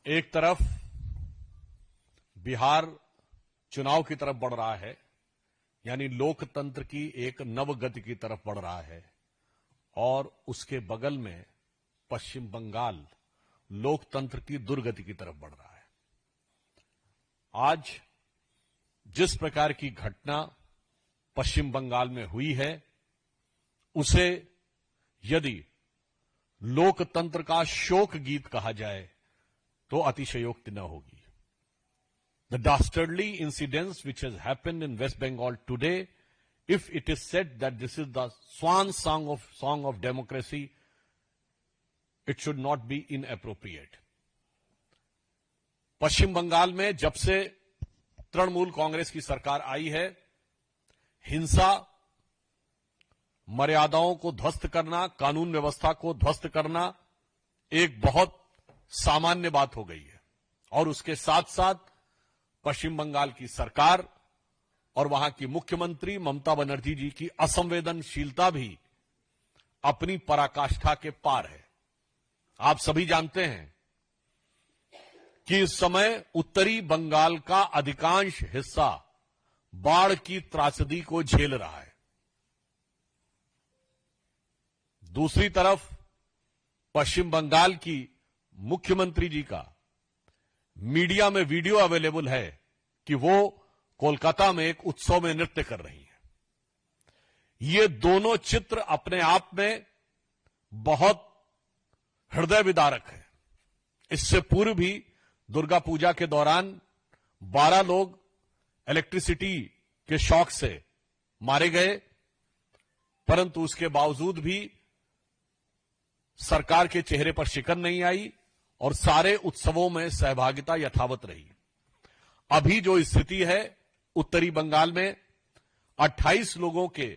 एक तरफ बिहार चुनाव की तरफ बढ़ रहा है, यानी लोकतंत्र की एक नवगति की तरफ बढ़ रहा है, और उसके बगल में पश्चिम बंगाल लोकतंत्र की दुर्गति की तरफ बढ़ रहा है। आज जिस प्रकार की घटना पश्चिम बंगाल में हुई है, उसे यदि लोकतंत्र का शोक गीत कहा जाए तो अतिशयोक्ति न होगी। The dastardly incidents which has happened in West Bengal today, if it is said that this is the swan song of democracy, it should not be inappropriate. पश्चिम बंगाल में जब से तृणमूल कांग्रेस की सरकार आई है, हिंसा, मर्यादाओं को ध्वस्त करना, कानून व्यवस्था को ध्वस्त करना एक बहुत सामान्य बात हो गई है। और उसके साथ साथ पश्चिम बंगाल की सरकार और वहां की मुख्यमंत्री ममता बनर्जी जी की असंवेदनशीलता भी अपनी पराकाष्ठा के पार है। आप सभी जानते हैं कि इस समय उत्तरी बंगाल का अधिकांश हिस्सा बाढ़ की त्रासदी को झेल रहा है। दूसरी तरफ पश्चिम बंगाल की मुख्यमंत्री जी का मीडिया में वीडियो अवेलेबल है कि वो कोलकाता में एक उत्सव में नृत्य कर रही हैं। ये दोनों चित्र अपने आप में बहुत हृदय विदारक है। इससे पूर्व भी दुर्गा पूजा के दौरान 12 लोग इलेक्ट्रिसिटी के शॉक से मारे गए, परंतु उसके बावजूद भी सरकार के चेहरे पर शिकन नहीं आई और सारे उत्सवों में सहभागिता यथावत रही। अभी जो स्थिति है उत्तरी बंगाल में 28 लोगों के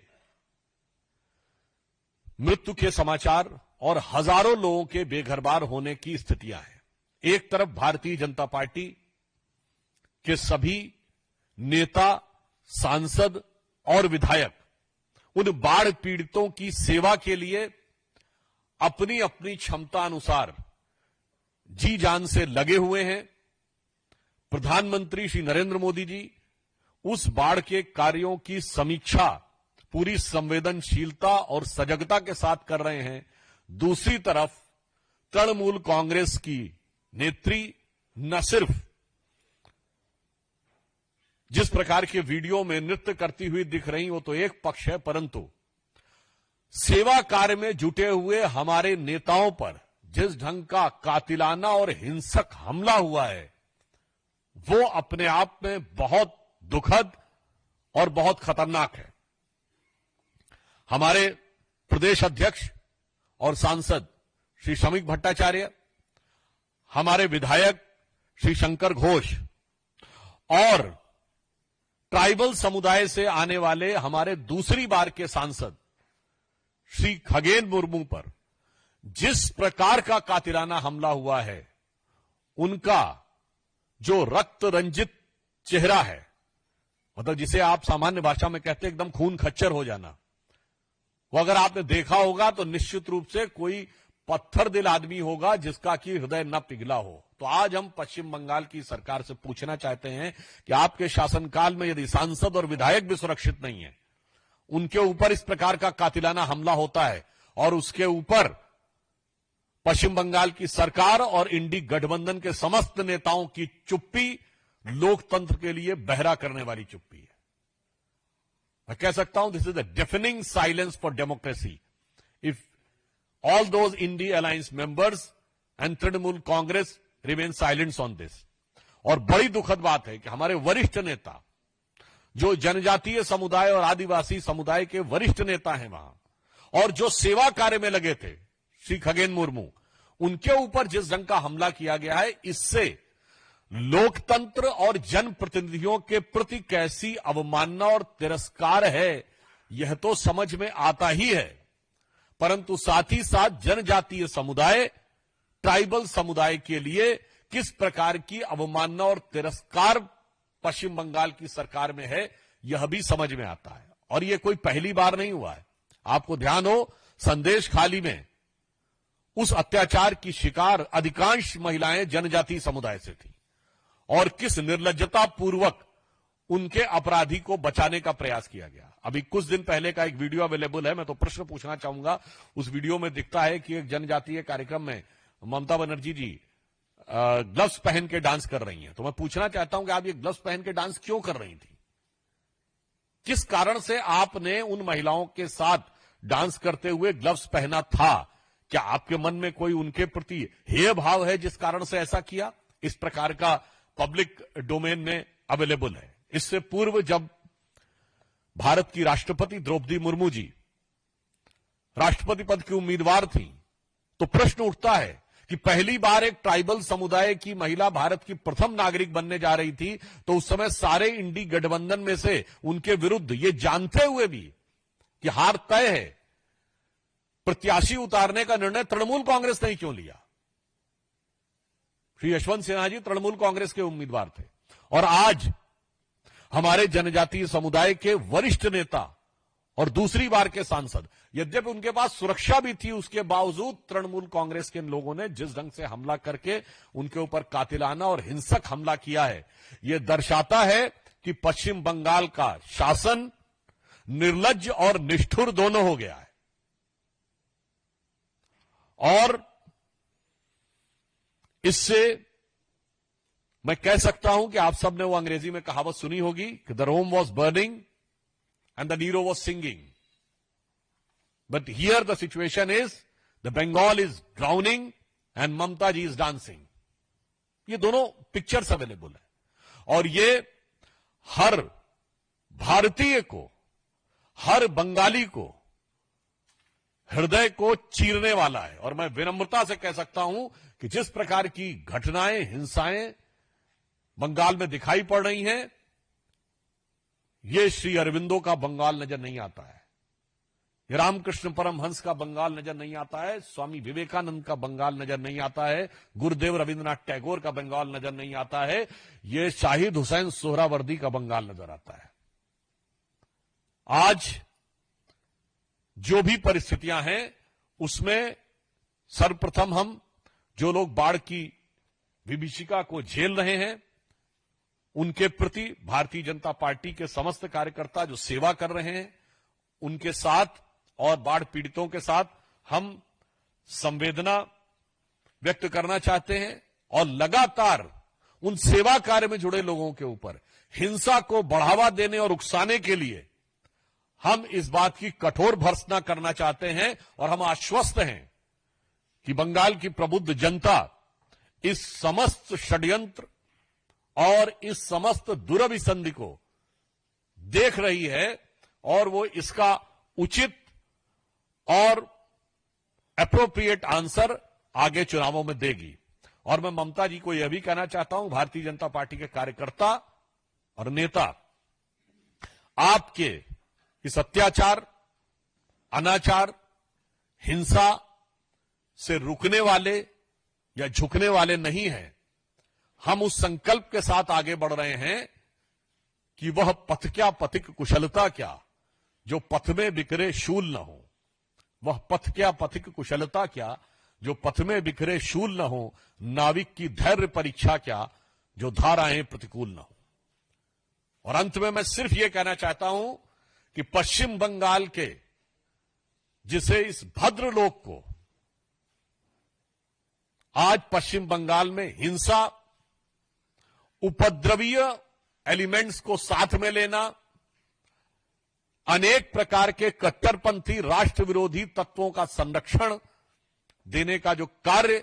मृत्यु के समाचार और हजारों लोगों के बेघरबार होने की स्थितियां हैं। एक तरफ भारतीय जनता पार्टी के सभी नेता, सांसद और विधायक उन बाढ़ पीड़ितों की सेवा के लिए अपनी अपनी क्षमता अनुसार जी जान से लगे हुए हैं। प्रधानमंत्री श्री नरेंद्र मोदी जी उस बाढ़ के कार्यों की समीक्षा पूरी संवेदनशीलता और सजगता के साथ कर रहे हैं। दूसरी तरफ तृणमूल कांग्रेस की नेत्री न सिर्फ जिस प्रकार के वीडियो में नृत्य करती हुई दिख रही, वो तो एक पक्ष है, परंतु सेवा कार्य में जुटे हुए हमारे नेताओं पर जिस ढंग का कातिलाना और हिंसक हमला हुआ है, वो अपने आप में बहुत दुखद और बहुत खतरनाक है। हमारे प्रदेश अध्यक्ष और सांसद श्री श्रमिक भट्टाचार्य, हमारे विधायक श्री शंकर घोष और ट्राइबल समुदाय से आने वाले हमारे दूसरी बार के सांसद श्री खगेन मुर्मू पर जिस प्रकार का कातिलाना हमला हुआ है, उनका जो रक्त रंजित चेहरा है, मतलब जिसे आप सामान्य भाषा में कहते हैं एकदम खून खच्चर हो जाना, वो अगर आपने देखा होगा तो निश्चित रूप से कोई पत्थर दिल आदमी होगा जिसका कि हृदय न पिघला हो। तो आज हम पश्चिम बंगाल की सरकार से पूछना चाहते हैं कि आपके शासनकाल में यदि सांसद और विधायक भी सुरक्षित नहीं है, उनके ऊपर इस प्रकार का कातिलाना हमला होता है और उसके ऊपर पश्चिम बंगाल की सरकार और इंडी गठबंधन के समस्त नेताओं की चुप्पी लोकतंत्र के लिए बहरा करने वाली चुप्पी है। मैं कह सकता हूं this is the defining silence for democracy if all those INDI alliance members and Trinamool Congress remain silent on this. और बड़ी दुखद बात है कि हमारे वरिष्ठ नेता, जो जनजातीय समुदाय और आदिवासी समुदाय के वरिष्ठ नेता हैं वहां, और जो सेवा कार्य में लगे थे, श्री खगेन मुर्मू, उनके ऊपर जिस ढंग का हमला किया गया है, इससे लोकतंत्र और जनप्रतिनिधियों के प्रति कैसी अवमानना और तिरस्कार है, यह तो समझ में आता ही है। परंतु साथ ही साथ जनजातीय समुदाय, ट्राइबल समुदाय के लिए किस प्रकार की अवमानना और तिरस्कार पश्चिम बंगाल की सरकार में है, यह भी समझ में आता है। और यह कोई पहली बार नहीं हुआ है। आपको ध्यान हो, संदेश खाली में उस अत्याचार की शिकार अधिकांश महिलाएं जनजातीय समुदाय से थी और किस निर्लज्जता पूर्वक उनके अपराधी को बचाने का प्रयास किया गया। अभी कुछ दिन पहले का एक वीडियो अवेलेबल है, मैं तो प्रश्न पूछना चाहूंगा। उस वीडियो में दिखता है कि एक जनजातीय कार्यक्रम में ममता बनर्जी जी ग्लव्स पहन के डांस कर रही हैं। तो मैं पूछना चाहता हूं कि आप ये ग्लव्स पहन के डांस क्यों कर रही थी? किस कारण से आपने उन महिलाओं के साथ डांस करते हुए ग्लव्स पहना था? क्या आपके मन में कोई उनके प्रति हेय भाव है जिस कारण से ऐसा किया? इस प्रकार का पब्लिक डोमेन में अवेलेबल है। इससे पूर्व जब भारत की राष्ट्रपति द्रौपदी मुर्मू जी राष्ट्रपति पद की उम्मीदवार थी, तो प्रश्न उठता है कि पहली बार एक ट्राइबल समुदाय की महिला भारत की प्रथम नागरिक बनने जा रही थी, तो उस समय सारे इंडी गठबंधन में से उनके विरुद्ध ये जानते हुए भी कि हार तय है, प्रत्याशी उतारने का निर्णय तृणमूल कांग्रेस ने क्यों लिया? श्री यशवंत सिन्हा जी तृणमूल कांग्रेस के उम्मीदवार थे और आज हमारे जनजातीय समुदाय के वरिष्ठ नेता और दूसरी बार के सांसद, यद्यपि उनके पास सुरक्षा भी थी, उसके बावजूद तृणमूल कांग्रेस के लोगों ने जिस ढंग से हमला करके उनके ऊपर कातिलाना और हिंसक हमला किया है, यह दर्शाता है कि पश्चिम बंगाल का शासन निर्लज्ज और निष्ठुर दोनों हो गया है। और इससे मैं कह सकता हूं कि आप सबने वो अंग्रेजी में कहावत सुनी होगी कि the Rome was burning and the Nero was singing, but here the situation is the Bengal is drowning and Mamata ji is dancing. ये दोनों पिक्चर्स अवेलेबल है और ये हर भारतीय को, हर बंगाली को हृदय को चीरने वाला है। और मैं विनम्रता से कह सकता हूं कि जिस प्रकार की घटनाएं, हिंसाएं बंगाल में दिखाई पड़ रही हैं, ये श्री अरविंदो का बंगाल नजर नहीं आता है, ये रामकृष्ण परमहंस का बंगाल नजर नहीं आता है, स्वामी विवेकानंद का बंगाल नजर नहीं आता है, गुरुदेव रविंद्रनाथ टैगोर का बंगाल नजर नहीं आता है, ये शाहिद हुसैन सोहरावर्दी का बंगाल नजर आता है। आज जो भी परिस्थितियां हैं उसमें सर्वप्रथम हम जो लोग बाढ़ की विभीषिका को झेल रहे हैं, उनके प्रति भारतीय जनता पार्टी के समस्त कार्यकर्ता जो सेवा कर रहे हैं, उनके साथ और बाढ़ पीड़ितों के साथ हम संवेदना व्यक्त करना चाहते हैं और लगातार उन सेवा कार्य में जुड़े लोगों के ऊपर हिंसा को बढ़ावा देने और उकसाने के लिए हम इस बात की कठोर भर्त्सना करना चाहते हैं और हम आश्वस्त हैं कि बंगाल की प्रबुद्ध जनता इस समस्त षड्यंत्र और इस समस्त दुरभिसंधि को देख रही है और वो इसका उचित और एप्रोप्रिएट आंसर आगे चुनावों में देगी। और मैं ममता जी को यह भी कहना चाहता हूं, भारतीय जनता पार्टी के कार्यकर्ता और नेता, आपके इस अत्याचार, अनाचार, हिंसा से रुकने वाले या झुकने वाले नहीं हैं। हम उस संकल्प के साथ आगे बढ़ रहे हैं कि वह पथ क्या पथिक कुशलता क्या जो पथ में बिखरे शूल न हो। वह पथ क्या पथिक कुशलता क्या जो पथ में बिखरे शूल न हो। नाविक की धैर्य परीक्षा क्या जो धाराएं प्रतिकूल न हो। और अंत में मैं सिर्फ यह कहना चाहता हूं कि पश्चिम बंगाल के जिसे इस भद्रलोक को आज पश्चिम बंगाल में हिंसा, उपद्रवीय एलिमेंट्स को साथ में लेना, अनेक प्रकार के कट्टरपंथी राष्ट्र विरोधी तत्वों का संरक्षण देने का जो कार्य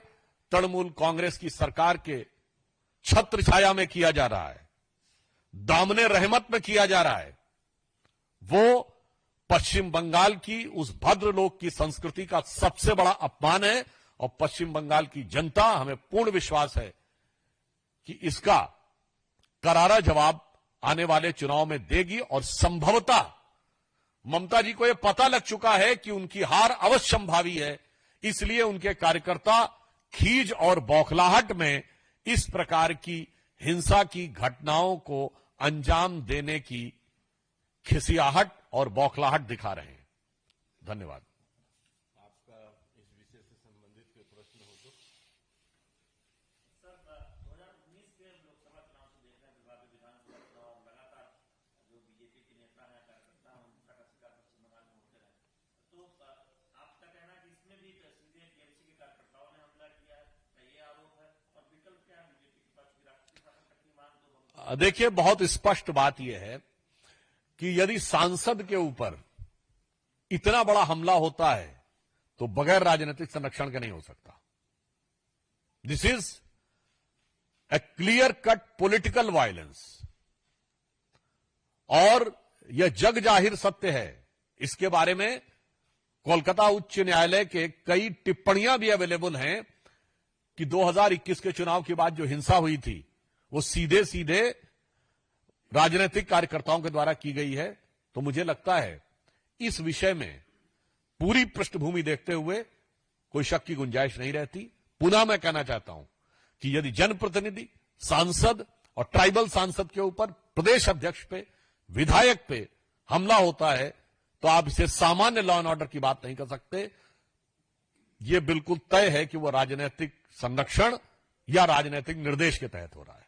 तृणमूल कांग्रेस की सरकार के छत्र छाया में किया जा रहा है, दामने रहमत में किया जा रहा है, वो पश्चिम बंगाल की उस भद्रलोक की संस्कृति का सबसे बड़ा अपमान है। और पश्चिम बंगाल की जनता, हमें पूर्ण विश्वास है कि इसका करारा जवाब आने वाले चुनाव में देगी। और संभवतः ममता जी को यह पता लग चुका है कि उनकी हार अवश्य संभावी है, इसलिए उनके कार्यकर्ता खीज और बौखलाहट में इस प्रकार की हिंसा की घटनाओं को अंजाम देने की खिसियाहट और बौखलाहट दिखा रहे हैं। धन्यवाद। आपका इस विषय से संबंधित आपका कहना है कि इसमें भी सीधे टीएमसी के कार्यकर्ताओं ने हमला किया है, ये आरोप है, और विकल्प क्या है बीजेपी के पास? राष्ट्रीय शासन तक की मांग तो देखिए, बहुत स्पष्ट बात यह है कि यदि सांसद के ऊपर इतना बड़ा हमला होता है तो बगैर राजनीतिक संरक्षण के नहीं हो सकता। This is a clear cut political violence, और यह जग जाहिर सत्य है। इसके बारे में कोलकाता उच्च न्यायालय के कई टिप्पणियां भी अवेलेबल हैं कि 2021 के चुनाव के बाद जो हिंसा हुई थी वो सीधे सीधे राजनीतिक कार्यकर्ताओं के द्वारा की गई है। तो मुझे लगता है इस विषय में पूरी पृष्ठभूमि देखते हुए कोई शक की गुंजाइश नहीं रहती। पुनः मैं कहना चाहता हूं कि यदि जनप्रतिनिधि, सांसद और ट्राइबल सांसद के ऊपर प्रदेश अध्यक्ष पे, विधायक पे हमला होता है तो आप इसे सामान्य लॉ एंड ऑर्डर की बात नहीं कर सकते। यह बिल्कुल तय है कि वह राजनीतिक संरक्षण या राजनीतिक निर्देश के तहत हो रहा है।